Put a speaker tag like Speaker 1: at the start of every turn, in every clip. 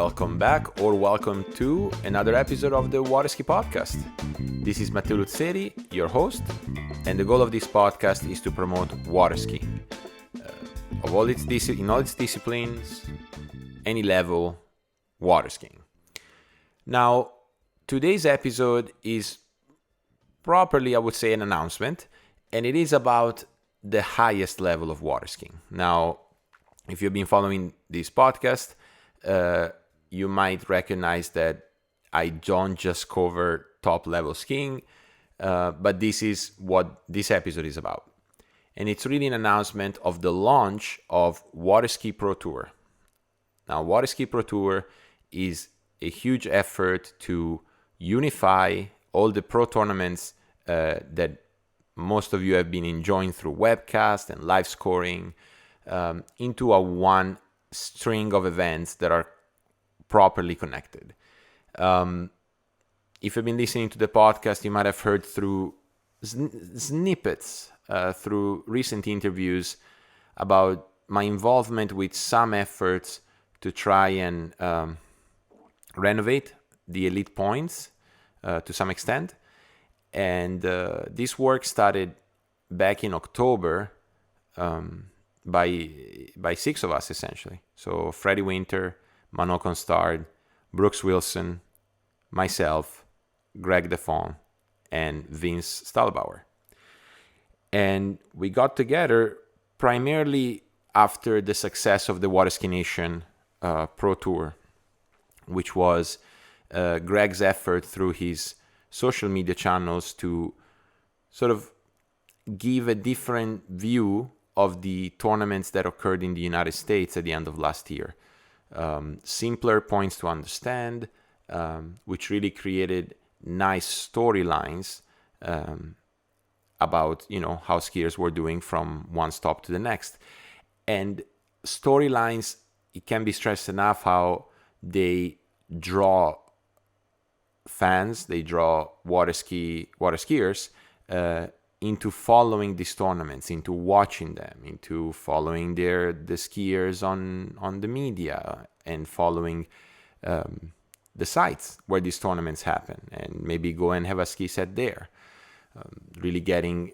Speaker 1: welcome back or welcome to another episode of the Waterski podcast. This is Matteo Luzzeri, your host, and the goal of this podcast is to promote waterski. In all its disciplines, any level, waterskiing. Now, today's episode is properly, I would say, an announcement, and it is about the highest level of waterskiing. Now, if you've been following this podcast, you might recognize that I don't just cover top level skiing, but this is what this episode is about. And it's really an announcement of the launch of Waterski Pro Tour. Now, Waterski Pro Tour is a huge effort to unify all the pro tournaments that most of you have been enjoying through webcast and live scoring into a one string of events that are properly connected. If you've been listening to the podcast, you might have heard through snippets through recent interviews about my involvement with some efforts to try and renovate the elite points to some extent. And this work started back in October by six of us, essentially. So Freddie Winter, Mano Constard, Brooks Wilson, myself, Greg DeFon, and Vince Stahlbauer. And we got together primarily after the success of the Waterski Nation Pro Tour, which was Greg's effort through his social media channels to sort of give a different view of the tournaments that occurred in the United States at the end of last year. Simpler points to understand, which really created nice storylines about, how skiers were doing from one stop to the next. And storylines, it can be stressed enough how they draw fans, they draw water skiers into following these tournaments, into watching them, into following the skiers on the media and following the sites where these tournaments happen, and maybe go and have a ski set there. Really getting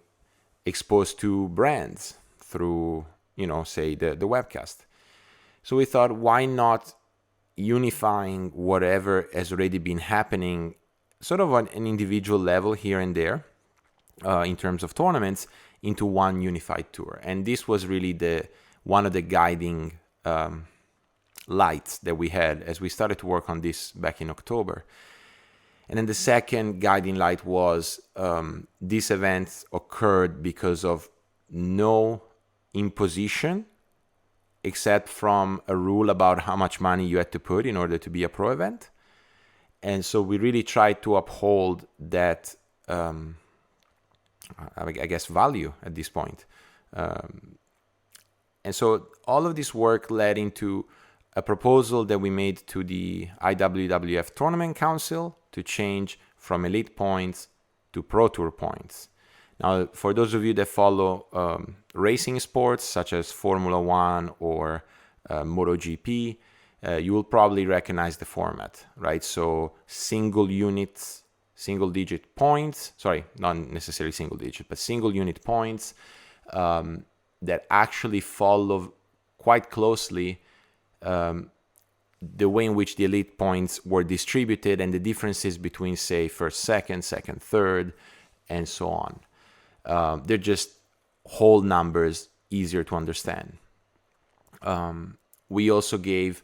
Speaker 1: exposed to brands through, say the webcast. So we thought, why not unifying whatever has already been happening sort of on an individual level here and there in terms of tournaments into one unified tour. And this was really one of the guiding lights that we had as we started to work on this back in October. And then the second guiding light was these events occurred because of no imposition except from a rule about how much money you had to put in order to be a pro event. And so we really tried to uphold that, value at this point. And so all of this work led into a proposal that we made to the IWWF Tournament Council to change from elite points to Pro Tour points. Now, for those of you that follow racing sports such as Formula One or MotoGP, you will probably recognize the format, right? So single digit points, not necessarily single digit, but single unit points that actually follow quite closely the way in which the elite points were distributed and the differences between, say, first, second, third, and so on. They're just whole numbers, easier to understand. We also gave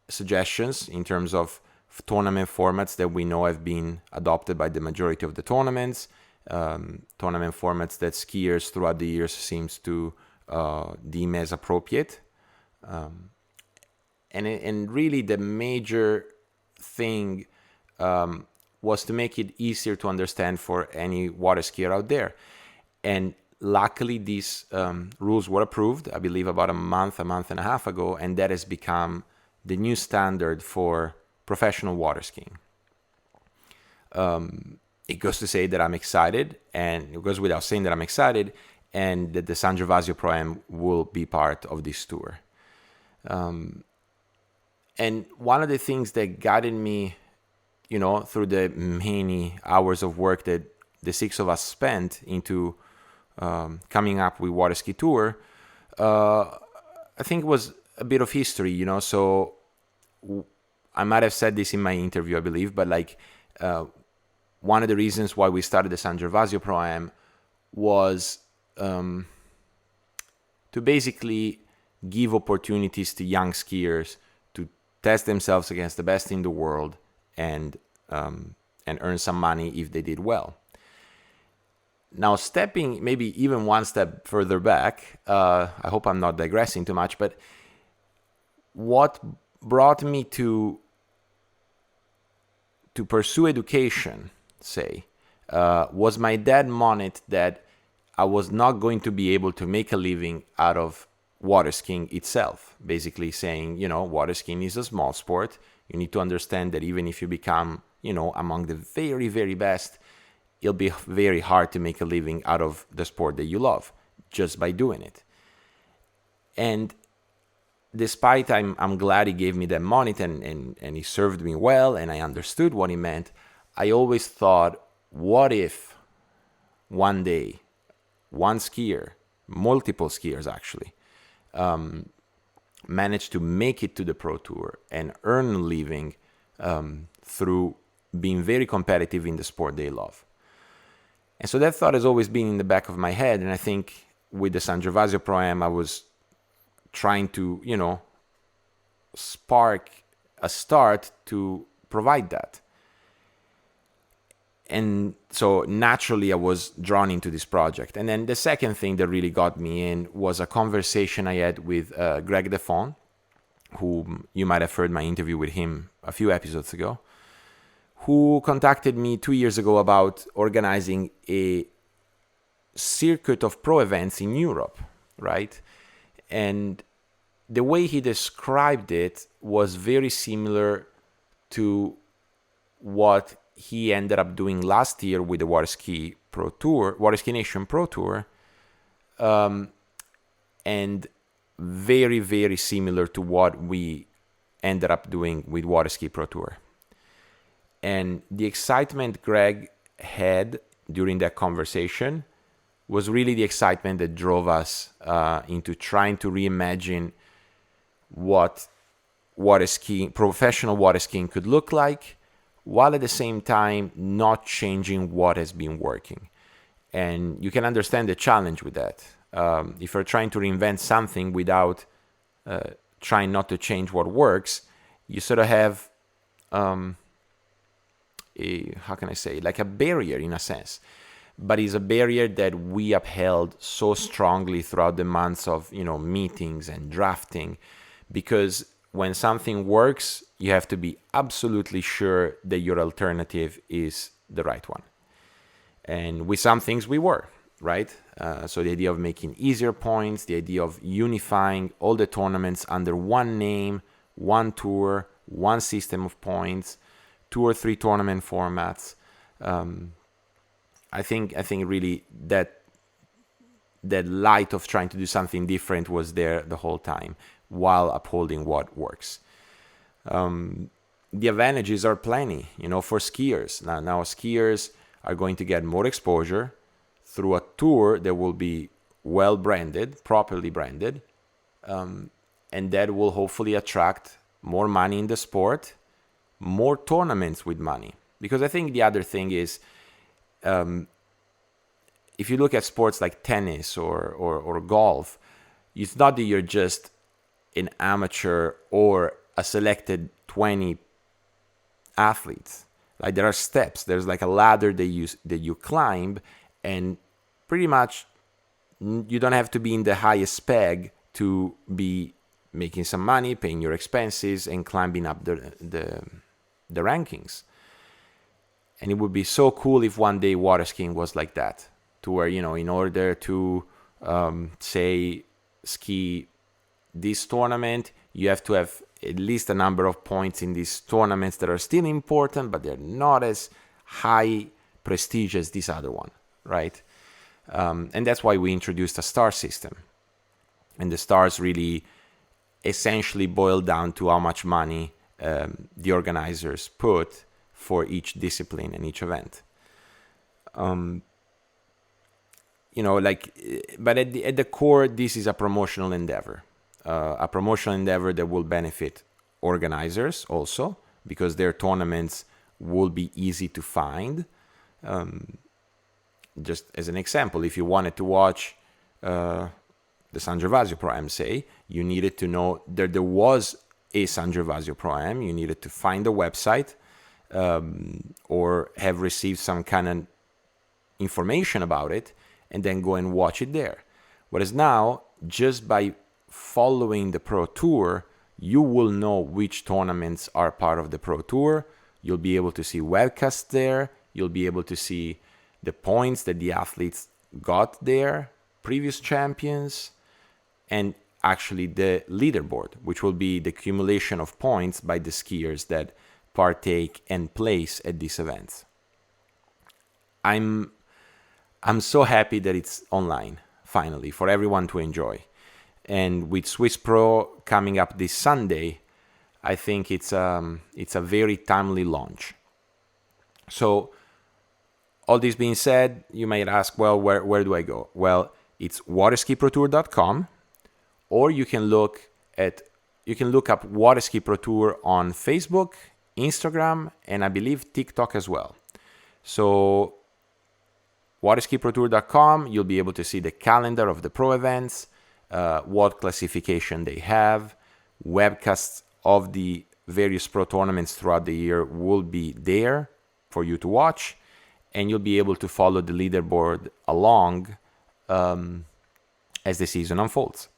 Speaker 1: suggestions in terms of tournament formats that we know have been adopted by the majority of the tournaments, tournament formats that skiers throughout the years seems to deem as appropriate. And really the major thing was to make it easier to understand for any water skier out there. And luckily these rules were approved, I believe about a month and a half ago, and that has become the new standard for professional water skiing. It goes to say that I'm excited, and it goes without saying that I'm excited, and that the San Gervasio Pro-Am will be part of this tour. And one of the things that guided me, through the many hours of work that the six of us spent into coming up with Waterski Tour, I think it was a bit of history, So I might have said this in my interview, I believe, but one of the reasons why we started the San Gervasio Pro-Am was to basically give opportunities to young skiers to test themselves against the best in the world and earn some money if they did well. Now, stepping maybe even one step further back, I hope I'm not digressing too much, but what brought me to pursue education, say, was my dad monit that I was not going to be able to make a living out of water skiing itself. Basically saying, water skiing is a small sport. You need to understand that even if you become, among the very, very best, it'll be very hard to make a living out of the sport that you love just by doing it. And despite I'm glad he gave me that money and he served me well and I understood what he meant, I always thought, what if one day one skier, multiple skiers actually, managed to make it to the Pro Tour and earn a living through being very competitive in the sport they love. And so that thought has always been in the back of my head. And I think with the San Gervasio Pro-Am, I was trying to, spark a start to provide that. And so naturally I was drawn into this project. And then the second thing that really got me in was a conversation I had with Greg Defon, who you might have heard my interview with him a few episodes ago, who contacted me 2 years ago about organizing a circuit of pro events in Europe, right? And the way he described it was very similar to what he ended up doing last year with the Waterski Pro Tour, Waterski Nation Pro Tour, and very, very similar to what we ended up doing with Waterski Pro Tour. And the excitement Greg had during that conversation was really the excitement that drove us into trying to reimagine what water skiing, professional water skiing could look like, while at the same time not changing what has been working. And you can understand the challenge with that. If you're trying to reinvent something without trying not to change what works, you sort of have like a barrier in a sense. But it's a barrier that we upheld so strongly throughout the months of meetings and drafting, because when something works, you have to be absolutely sure that your alternative is the right one. And with some things we were, right? So the idea of making easier points, the idea of unifying all the tournaments under one name, one tour, one system of points, 2 or 3 tournament formats. I think really that light of trying to do something different was there the whole time, while upholding what works. The advantages are plenty, for skiers. Now skiers are going to get more exposure through a tour that will be well branded, properly branded, and that will hopefully attract more money in the sport, more tournaments with money. Because I think the other thing is, if you look at sports like tennis or golf, it's not that you're just an amateur or a selected 20 athletes. Like, there are steps. There's like a ladder that you climb, and pretty much you don't have to be in the highest peg to be making some money, paying your expenses, and climbing up the rankings. And it would be so cool if one day water skiing was like that, to where, in order to, say, ski this tournament, you have to have at least a number of points in these tournaments that are still important, but they're not as high prestige as this other one, right? And that's why we introduced a star system. And the stars really essentially boil down to how much money the organizers put for each discipline and each event. But at the core, this is a promotional endeavor. A promotional endeavor that will benefit organizers also, because their tournaments will be easy to find. Just as an example, if you wanted to watch the San Gervasio Pro-Am, say, you needed to know that there was a San Gervasio Pro-Am. You needed to find the website or have received some kind of information about it and then go and watch it there. Whereas now, just by following the Pro Tour, you will know which tournaments are part of the Pro Tour. You'll be able to see webcasts there. You'll be able to see the points that the athletes got there, previous champions, and actually the leaderboard, which will be the accumulation of points by the skiers that partake and place at these events. I'm so happy that it's online, finally, for everyone to enjoy. And with Swiss Pro coming up this Sunday, I think it's a very timely launch. So, all this being said, you might ask, well, where do I go? Well, it's waterskiprotour.com, or you can look up Waterski Pro Tour on Facebook, Instagram, and I believe TikTok as well. So, waterskiprotour.com, you'll be able to see the calendar of the pro events, what classification they have, webcasts of the various pro tournaments throughout the year will be there for you to watch, and you'll be able to follow the leaderboard along as the season unfolds.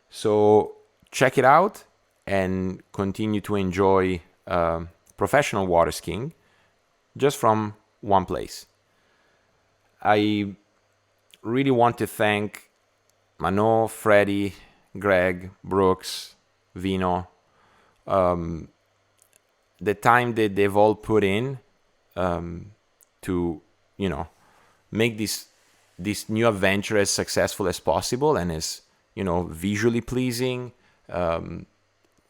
Speaker 1: So check it out and continue to enjoy professional water skiing just from one place. I really want to thank Mano, Freddie, Greg, Brooks, Vino, the time that they've all put in to, make this new adventure as successful as possible and as, visually pleasing,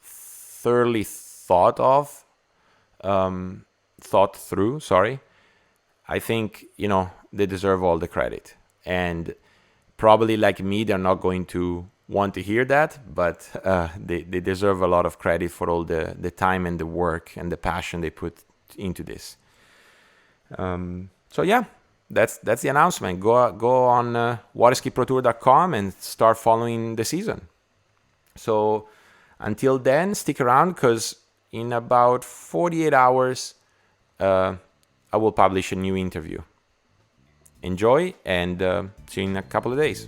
Speaker 1: thoroughly thought through. I think, they deserve all the credit. And probably like me, they're not going to want to hear that, but they deserve a lot of credit for all the time and the work and the passion they put into this. So yeah, that's the announcement. Go on waterskiprotour.com and start following the season. So until then, stick around, because in about 48 hours, I will publish a new interview. Enjoy, and see you in a couple of days.